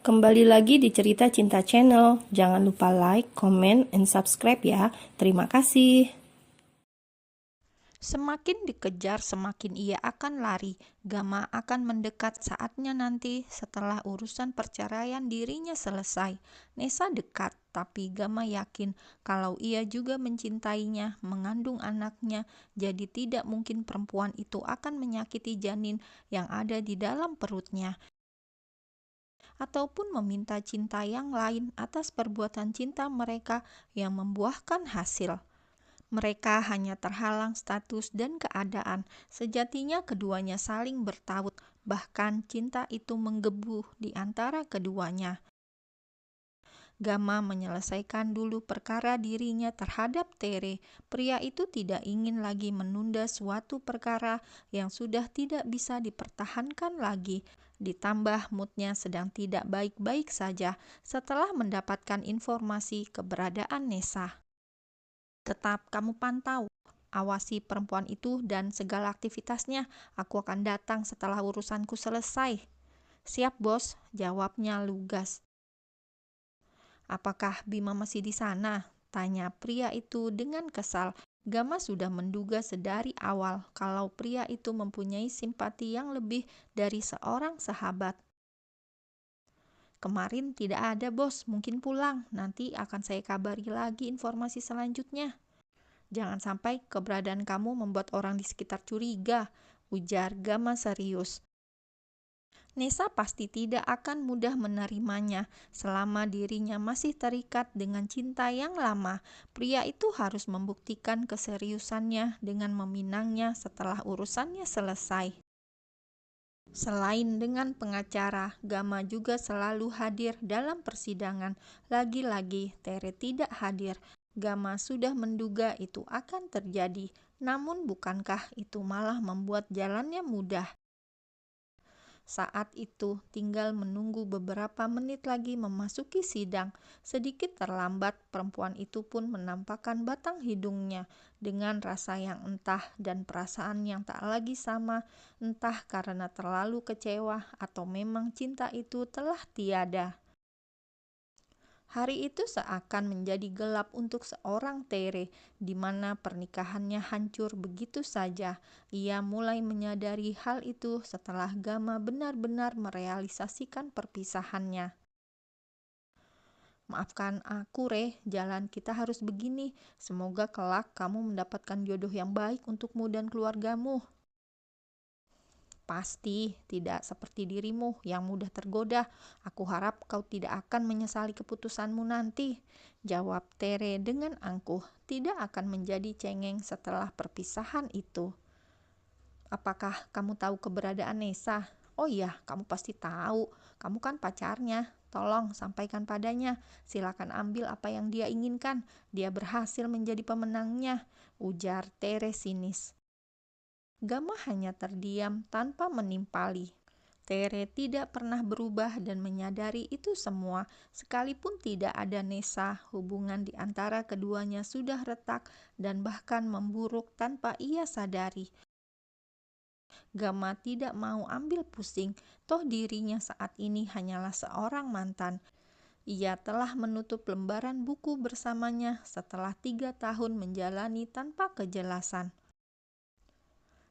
Kembali lagi di Cerita Cinta Channel. Jangan lupa like, comment, and subscribe ya. Terima kasih. Semakin dikejar, semakin ia akan lari. Gama akan mendekat saatnya nanti setelah urusan perceraian dirinya selesai. Nesa dekat, tapi Gama yakin kalau ia juga mencintainya, mengandung anaknya, jadi tidak mungkin perempuan itu akan menyakiti janin yang ada di dalam perutnya, ataupun meminta cinta yang lain atas perbuatan cinta mereka yang membuahkan hasil. Mereka hanya terhalang status dan keadaan. Sejatinya keduanya saling bertaut, bahkan cinta itu menggebu di antara keduanya. Gama menyelesaikan dulu perkara dirinya terhadap Tere. Pria itu tidak ingin lagi menunda suatu perkara yang sudah tidak bisa dipertahankan lagi. Ditambah moodnya sedang tidak baik-baik saja setelah mendapatkan informasi keberadaan Nesa. Tetap kamu pantau, awasi perempuan itu dan segala aktivitasnya. Aku akan datang setelah urusanku selesai. Siap, bos, jawabnya lugas. Apakah Bima masih di sana? Tanya pria itu dengan kesal. Gama sudah menduga sedari awal kalau pria itu mempunyai simpati yang lebih dari seorang sahabat. Kemarin tidak ada, bos, mungkin pulang. Nanti akan saya kabari lagi informasi selanjutnya. Jangan sampai keberadaan kamu membuat orang di sekitar curiga, ujar Gama serius. Nesa pasti tidak akan mudah menerimanya selama dirinya masih terikat dengan cinta yang lama. Pria itu harus membuktikan keseriusannya dengan meminangnya setelah urusannya selesai. Selain dengan pengacara, Gama juga selalu hadir dalam persidangan. Lagi-lagi Tere tidak hadir. Gama sudah menduga itu akan terjadi, namun bukankah itu malah membuat jalannya mudah? Saat itu tinggal menunggu beberapa menit lagi memasuki sidang. Sedikit terlambat, perempuan itu pun menampakkan batang hidungnya dengan rasa yang entah dan perasaan yang tak lagi sama, entah karena terlalu kecewa atau memang cinta itu telah tiada. Hari itu seakan menjadi gelap untuk seorang Tere, di mana pernikahannya hancur begitu saja. Ia mulai menyadari hal itu setelah Gama benar-benar merealisasikan perpisahannya. Maafkan aku, Re, jalan kita harus begini. Semoga kelak kamu mendapatkan jodoh yang baik untukmu dan keluargamu. Pasti tidak seperti dirimu yang mudah tergoda. Aku harap kau tidak akan menyesali keputusanmu nanti, jawab Tere dengan angkuh. Tidak akan menjadi cengeng setelah perpisahan itu. Apakah kamu tahu keberadaan Nesa? Oh iya, kamu pasti tahu. Kamu kan pacarnya. Tolong sampaikan padanya. Silakan ambil apa yang dia inginkan. Dia berhasil menjadi pemenangnya, ujar Tere sinis. Gama hanya terdiam tanpa menimpali. Tere tidak pernah berubah dan menyadari itu semua. Sekalipun tidak ada Nesa, hubungan di antara keduanya sudah retak dan bahkan memburuk tanpa ia sadari. Gama tidak mau ambil pusing, toh dirinya saat ini hanyalah seorang mantan. Ia telah menutup lembaran buku bersamanya setelah 3 tahun menjalani tanpa kejelasan.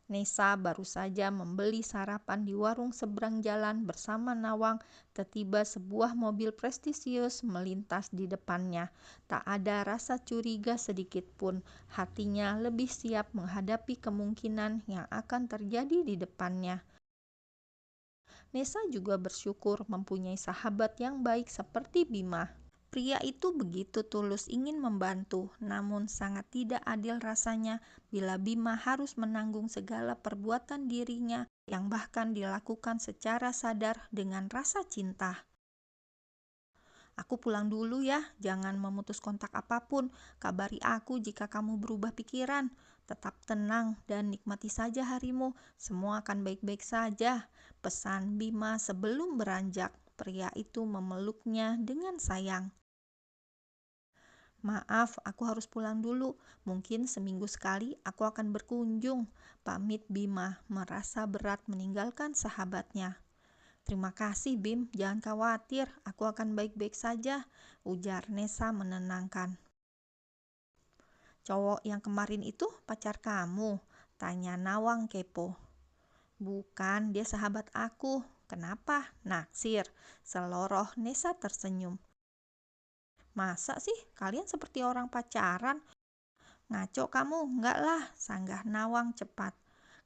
Nesa baru saja membeli sarapan di warung seberang jalan bersama Nawang. Tiba-tiba sebuah mobil prestisius melintas di depannya. Tak ada rasa curiga sedikit pun. Hatinya lebih siap menghadapi kemungkinan yang akan terjadi di depannya. Nesa juga bersyukur mempunyai sahabat yang baik seperti Bima. Pria itu begitu tulus ingin membantu, namun sangat tidak adil rasanya bila Bima harus menanggung segala perbuatan dirinya yang bahkan dilakukan secara sadar dengan rasa cinta. Aku pulang dulu ya, jangan memutus kontak apapun. Kabari aku jika kamu berubah pikiran. Tetap tenang dan nikmati saja harimu. Semua akan baik-baik saja, pesan Bima sebelum beranjak. Pria itu memeluknya dengan sayang. Maaf, aku harus pulang dulu. Mungkin seminggu sekali aku akan berkunjung, pamit Bima, merasa berat meninggalkan sahabatnya. Terima kasih, Bim. Jangan khawatir, aku akan baik-baik saja, ujar Nesa menenangkan. Cowok yang kemarin itu pacar kamu? Tanya Nawang kepo. Bukan, dia sahabat aku. Kenapa? Naksir. Seloroh Nesa tersenyum. Masa sih kalian seperti orang pacaran? Ngaco kamu, enggak lah, sanggah Nawang cepat.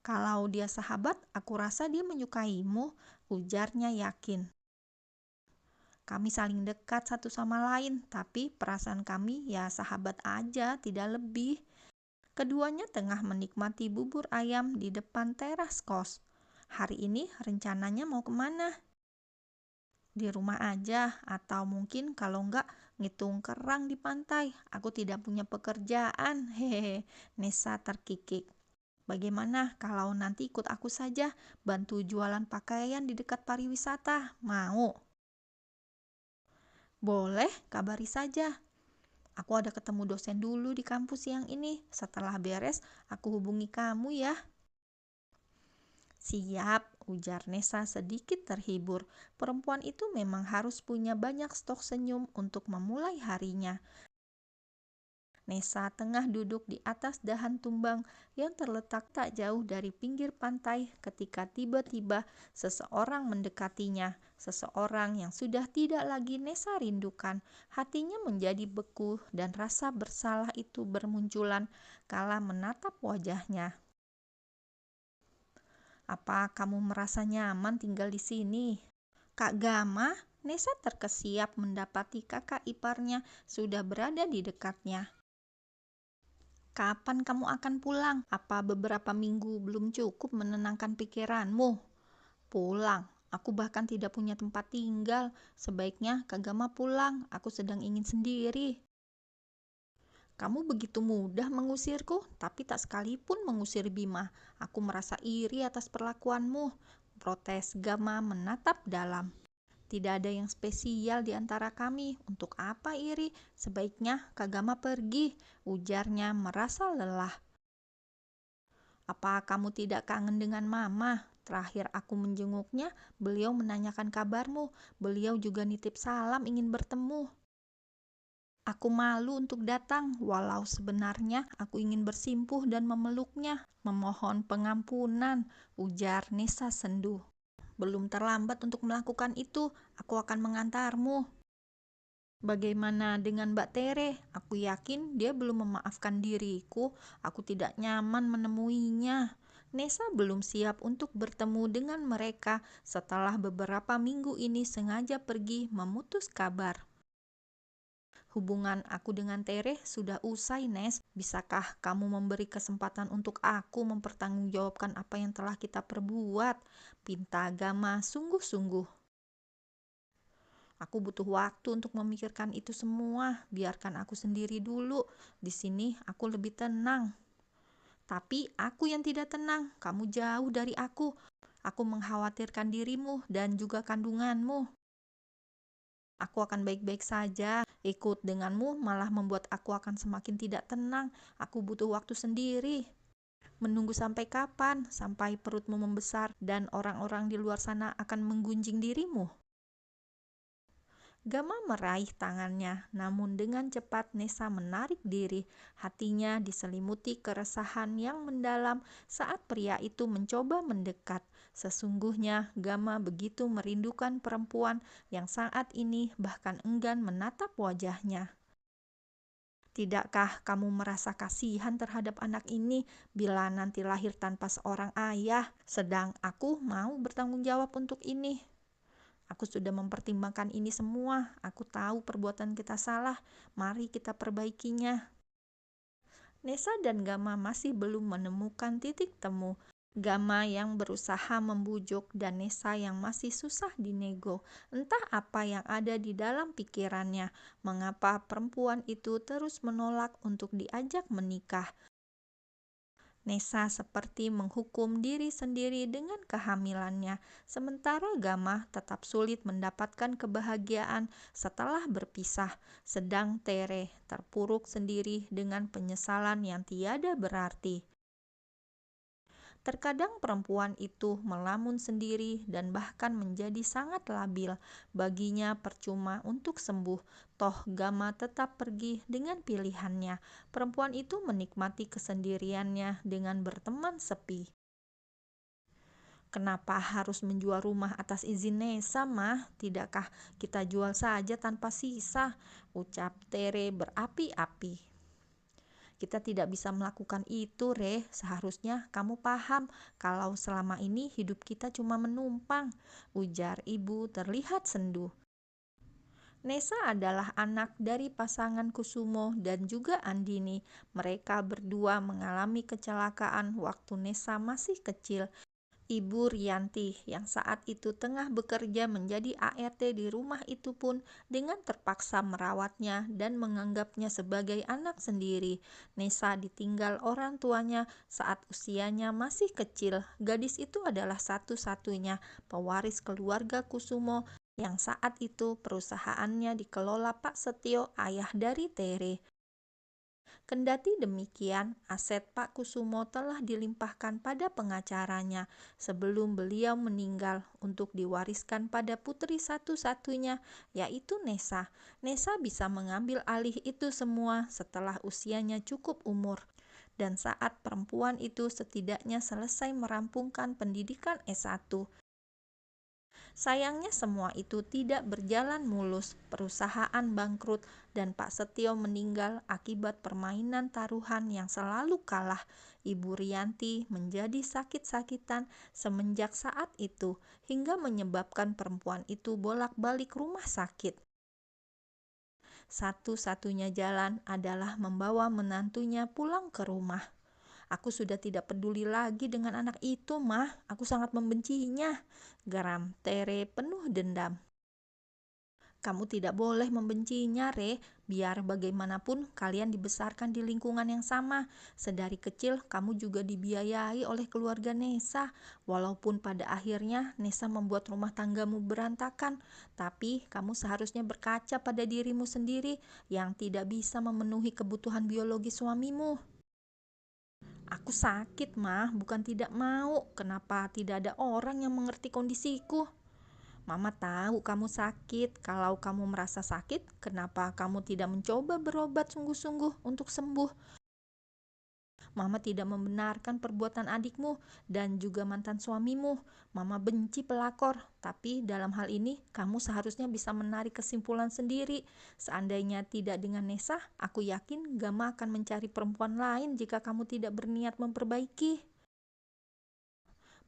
Kalau dia sahabat, aku rasa dia menyukaimu, ujarnya yakin. Kami saling dekat satu sama lain, tapi perasaan kami ya sahabat aja, tidak lebih. Keduanya tengah menikmati bubur ayam di depan teras kos. Hari ini rencananya mau kemana? Di rumah aja, atau mungkin kalau enggak ngitung kerang di pantai. Aku tidak punya pekerjaan, hehehe. Nesa terkikik. Bagaimana kalau nanti ikut aku saja, bantu jualan pakaian di dekat pariwisata? Mau? Boleh, kabari saja. Aku ada ketemu dosen dulu di kampus siang ini. Setelah beres, aku hubungi kamu ya. Siap, ujar Nesa sedikit terhibur. Perempuan itu memang harus punya banyak stok senyum untuk memulai harinya. Nesa tengah duduk di atas dahan tumbang yang terletak tak jauh dari pinggir pantai ketika tiba-tiba seseorang mendekatinya. Seseorang yang sudah tidak lagi Nesa rindukan. Hatinya menjadi beku dan rasa bersalah itu bermunculan kala menatap wajahnya. Apa kamu merasa nyaman tinggal di sini? Kak Gama, Nesa terkesiap mendapati kakak iparnya sudah berada di dekatnya. Kapan kamu akan pulang? Apa beberapa minggu belum cukup menenangkan pikiranmu? Pulang. Aku bahkan tidak punya tempat tinggal. Sebaiknya Kak Gama pulang. Aku sedang ingin sendiri. Kamu begitu mudah mengusirku, tapi tak sekalipun mengusir Bima. Aku merasa iri atas perlakuanmu. Protes Gama menatap dalam. Tidak ada yang spesial di antara kami. Untuk apa iri? Sebaiknya Kak Gama pergi, ujarnya merasa lelah. Apa kamu tidak kangen dengan Mama? Terakhir aku menjenguknya, beliau menanyakan kabarmu. Beliau juga nitip salam ingin bertemu. Aku malu untuk datang, walau sebenarnya aku ingin bersimpuh dan memeluknya. Memohon pengampunan, ujar Nesa sendu. Belum terlambat untuk melakukan itu, aku akan mengantarmu. Bagaimana dengan Mbak Tere? Aku yakin dia belum memaafkan diriku. Aku tidak nyaman menemuinya. Nesa belum siap untuk bertemu dengan mereka setelah beberapa minggu ini sengaja pergi memutus kabar. Hubungan aku dengan Tere sudah usai, Nes. Bisakah kamu memberi kesempatan untuk aku mempertanggungjawabkan apa yang telah kita perbuat? Pinta Gama sungguh-sungguh. Aku butuh waktu untuk memikirkan itu semua. Biarkan aku sendiri dulu. Di sini aku lebih tenang. Tapi aku yang tidak tenang. Kamu jauh dari aku. Aku mengkhawatirkan dirimu dan juga kandunganmu. Aku akan baik-baik saja. Ikut denganmu malah membuat aku akan semakin tidak tenang. Aku butuh waktu sendiri. Menunggu sampai kapan? Sampai perutmu membesar dan orang-orang di luar sana akan menggunjing dirimu? Gama meraih tangannya, namun dengan cepat Nesa menarik diri. Hatinya diselimuti keresahan yang mendalam saat pria itu mencoba mendekat. Sesungguhnya Gama begitu merindukan perempuan yang saat ini bahkan enggan menatap wajahnya. Tidakkah kamu merasa kasihan terhadap anak ini bila nanti lahir tanpa seorang ayah? Sedang aku mau bertanggung jawab untuk ini. Aku sudah mempertimbangkan ini semua. Aku tahu perbuatan kita salah. Mari kita perbaikinya. Nesa dan Gama masih belum menemukan titik temu. Gama yang berusaha membujuk dan Nesa yang masih susah dinego. Entah apa yang ada di dalam pikirannya. Mengapa perempuan itu terus menolak untuk diajak menikah? Nesa seperti menghukum diri sendiri dengan kehamilannya, sementara Gama tetap sulit mendapatkan kebahagiaan setelah berpisah, sedang Tere terpuruk sendiri dengan penyesalan yang tiada berarti. Terkadang perempuan itu melamun sendiri dan bahkan menjadi sangat labil. Baginya percuma untuk sembuh, toh Gama tetap pergi dengan pilihannya. Perempuan itu menikmati kesendiriannya dengan berteman sepi. Kenapa harus menjual rumah atas izin Nesa, mah? Tidakkah kita jual saja tanpa sisa? Ucap Tere berapi-api. Kita tidak bisa melakukan itu, Re. Seharusnya kamu paham kalau selama ini hidup kita cuma menumpang, ujar ibu terlihat sendu. Nesa adalah anak dari pasangan Kusumo dan juga Andini. Mereka berdua mengalami kecelakaan waktu Nesa masih kecil. Ibu Rianti yang saat itu tengah bekerja menjadi ART di rumah itu pun dengan terpaksa merawatnya dan menganggapnya sebagai anak sendiri. Nesa ditinggal orang tuanya saat usianya masih kecil. Gadis itu adalah satu-satunya pewaris keluarga Kusumo yang saat itu perusahaannya dikelola Pak Setio, ayah dari Tere. Kendati demikian, aset Pak Kusumo telah dilimpahkan pada pengacaranya sebelum beliau meninggal untuk diwariskan pada putri satu-satunya, yaitu Nesa. Nesa bisa mengambil alih itu semua setelah usianya cukup umur. Dan saat perempuan itu setidaknya selesai merampungkan pendidikan S1. Sayangnya semua itu tidak berjalan mulus, perusahaan bangkrut, dan Pak Setio meninggal akibat permainan taruhan yang selalu kalah. Ibu Rianti menjadi sakit-sakitan semenjak saat itu, hingga menyebabkan perempuan itu bolak-balik rumah sakit. Satu-satunya jalan adalah membawa menantunya pulang ke rumah. Aku sudah tidak peduli lagi dengan anak itu, mah. Aku sangat membencinya, geram Tere penuh dendam. Kamu tidak boleh membencinya, Re. Biar bagaimanapun kalian dibesarkan di lingkungan yang sama. Sedari kecil kamu juga dibiayai oleh keluarga Nesa. Walaupun pada akhirnya Nesa membuat rumah tanggamu berantakan, tapi kamu seharusnya berkaca pada dirimu sendiri yang tidak bisa memenuhi kebutuhan biologi suamimu. Aku sakit, mah, bukan tidak mau. Kenapa tidak ada orang yang mengerti kondisiku? Mama tahu kamu sakit. Kalau kamu merasa sakit, kenapa kamu tidak mencoba berobat sungguh-sungguh untuk sembuh? Mama tidak membenarkan perbuatan adikmu dan juga mantan suamimu. Mama benci pelakor, tapi dalam hal ini kamu seharusnya bisa menarik kesimpulan sendiri. Seandainya tidak dengan Nesa, aku yakin Gama akan mencari perempuan lain jika kamu tidak berniat memperbaiki.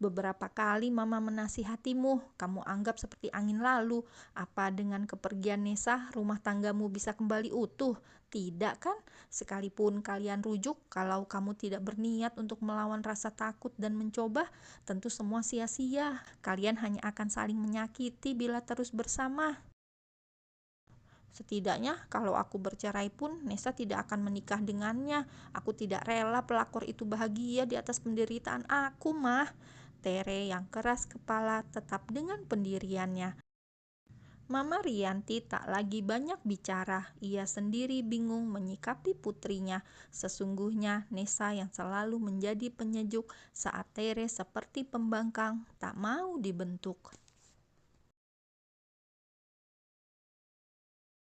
Beberapa kali Mama menasihatimu, kamu anggap seperti angin lalu. Apa dengan kepergian Nesa, rumah tanggamu bisa kembali utuh? Tidak kan? Sekalipun kalian rujuk, kalau kamu tidak berniat untuk melawan rasa takut dan mencoba, tentu semua sia-sia. Kalian hanya akan saling menyakiti bila terus bersama. Setidaknya kalau aku bercerai pun Nesa tidak akan menikah dengannya. Aku tidak rela pelakor itu bahagia di atas penderitaan aku, mah. Tere yang keras kepala tetap dengan pendiriannya. Mama Rianti tak lagi banyak bicara. Ia sendiri bingung menyikapi putrinya. Sesungguhnya Nesa yang selalu menjadi penyejuk saat Tere seperti pembangkang tak mau dibentuk.